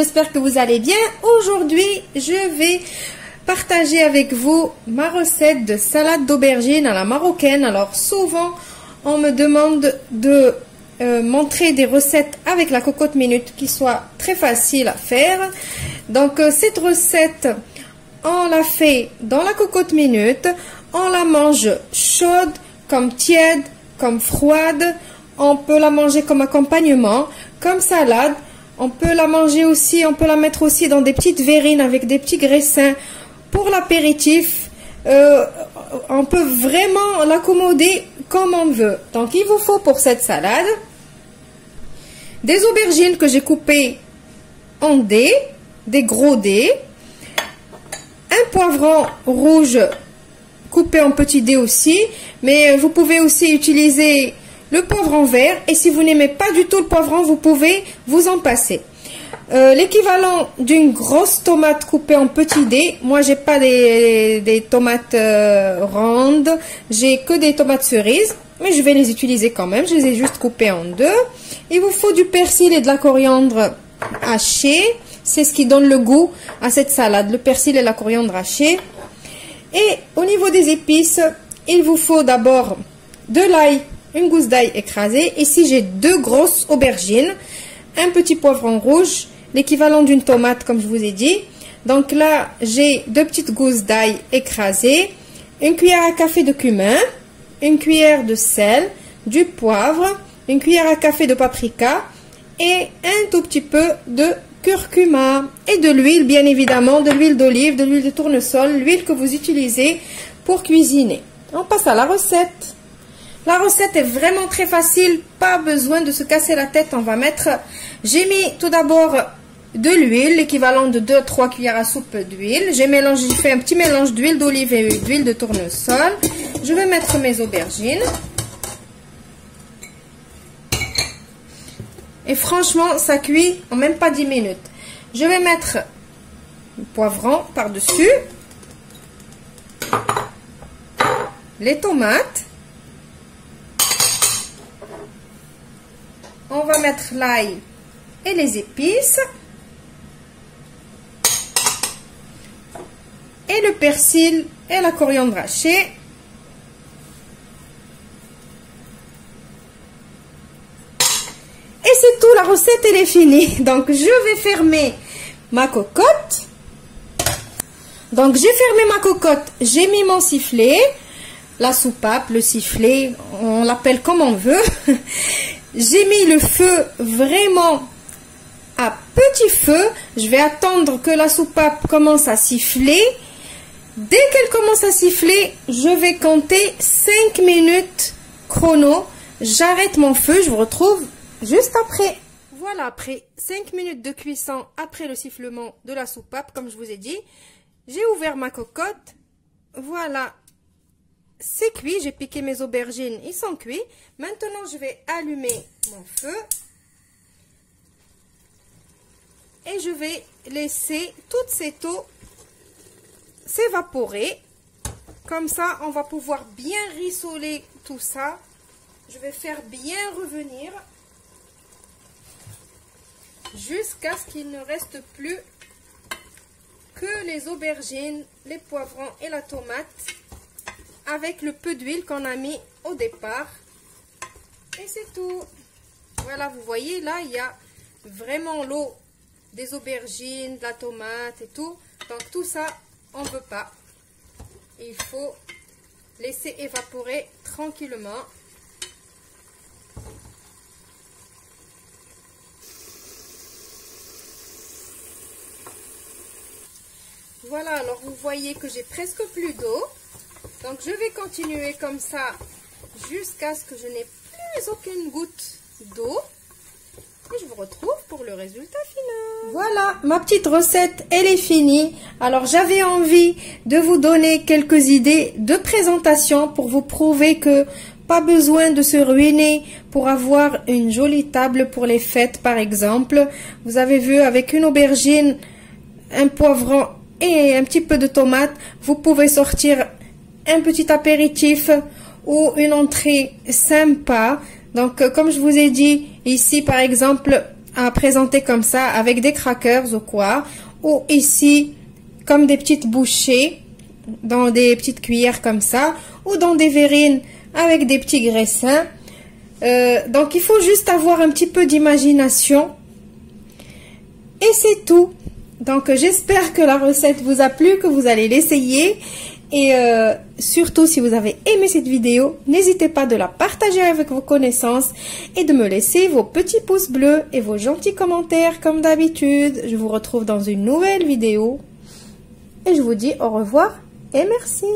j'espère que vous allez bien. Aujourd'hui, je vais partager avec vous ma recette de salade d'aubergine à la marocaine. Alors souvent, on me demande de montrer des recettes avec la cocotte minute qui soient très faciles à faire. Donc cette recette, on la fait dans la cocotte minute. On la mange chaude, comme tiède, comme froide. On peut la manger comme accompagnement, comme salade. On peut la manger aussi, on peut la mettre aussi dans des petites verrines avec des petits graissins pour l'apéritif. On peut vraiment l'accommoder comme on veut. Donc il vous faut pour cette salade des aubergines que j'ai coupées en dés, des gros dés, un poivron rouge coupé en petits dés aussi, mais vous pouvez aussi utiliser le poivron vert, et si vous n'aimez pas du tout le poivron, vous pouvez vous en passer. L'équivalent d'une grosse tomate coupée en petits dés. Moi, j'ai pas des tomates rondes, j'ai que des tomates cerises, mais je vais les utiliser quand même. Je les ai juste coupées en deux. Il vous faut du persil et de la coriandre hachée. C'est ce qui donne le goût à cette salade, le persil et la coriandre hachée. Et au niveau des épices, il vous faut d'abord de l'ail, une gousse d'ail écrasée. Ici, j'ai deux grosses aubergines, un petit poivron rouge, l'équivalent d'une tomate, comme je vous ai dit. Donc là, j'ai deux petites gousses d'ail écrasées, une cuillère à café de cumin, une cuillère de sel, du poivre, une cuillère à café de paprika et un tout petit peu de curcuma et de l'huile, bien évidemment, de l'huile d'olive, de l'huile de tournesol, l'huile que vous utilisez pour cuisiner. On passe à la recette. La recette est vraiment très facile, pas besoin de se casser la tête. On va mettre, j'ai mis tout d'abord de l'huile, l'équivalent de 2-3 cuillères à soupe d'huile. J'ai fait un petit mélange d'huile d'olive et d'huile de tournesol. Je vais mettre mes aubergines. Et franchement, ça cuit en même pas 10 minutes. Je vais mettre le poivron par-dessus, les tomates. On va mettre l'ail et les épices. Et le persil et la coriandre hachée. Et c'est tout, la recette elle est finie. Donc je vais fermer ma cocotte. Donc j'ai fermé ma cocotte, j'ai mis mon sifflet, la soupape, le sifflet, on l'appelle comme on veut. J'ai mis le feu vraiment à petit feu. Je vais attendre que la soupape commence à siffler. Dès qu'elle commence à siffler, je vais compter 5 minutes chrono. J'arrête mon feu, je vous retrouve juste après. Voilà, après 5 minutes de cuisson, après le sifflement de la soupape, comme je vous ai dit, j'ai ouvert ma cocotte. Voilà, c'est cuit, j'ai piqué mes aubergines, ils sont cuits. Maintenant, je vais allumer mon feu. Et je vais laisser toute cette eau s'évaporer. Comme ça, on va pouvoir bien rissoler tout ça. Je vais faire bien revenir jusqu'à ce qu'il ne reste plus que les aubergines, les poivrons et la tomate avec le peu d'huile qu'on a mis au départ. Et c'est tout. Voilà, vous voyez, là, il y a vraiment l'eau des aubergines, de la tomate et tout. Donc, tout ça, on ne veut pas. Il faut laisser évaporer tranquillement. Voilà, alors vous voyez que j'ai presque plus d'eau. Donc je vais continuer comme ça jusqu'à ce que je n'ai plus aucune goutte d'eau. Et je vous retrouve pour le résultat final. Voilà, ma petite recette, elle est finie. Alors j'avais envie de vous donner quelques idées de présentation pour vous prouver que pas besoin de se ruiner pour avoir une jolie table pour les fêtes par exemple. Vous avez vu, avec une aubergine, un poivron et un petit peu de tomate, vous pouvez sortir un petit apéritif ou une entrée sympa. Donc comme je vous ai dit ici par exemple, à présenter comme ça avec des crackers ou quoi, ou ici comme des petites bouchées dans des petites cuillères comme ça, ou dans des verrines avec des petits graissins. Donc il faut juste avoir un petit peu d'imagination et c'est tout. Donc j'espère que la recette vous a plu, que vous allez l'essayer. Et surtout, si vous avez aimé cette vidéo, n'hésitez pas de la partager avec vos connaissances et de me laisser vos petits pouces bleus et vos gentils commentaires comme d'habitude. Je vous retrouve dans une nouvelle vidéo et je vous dis au revoir et merci.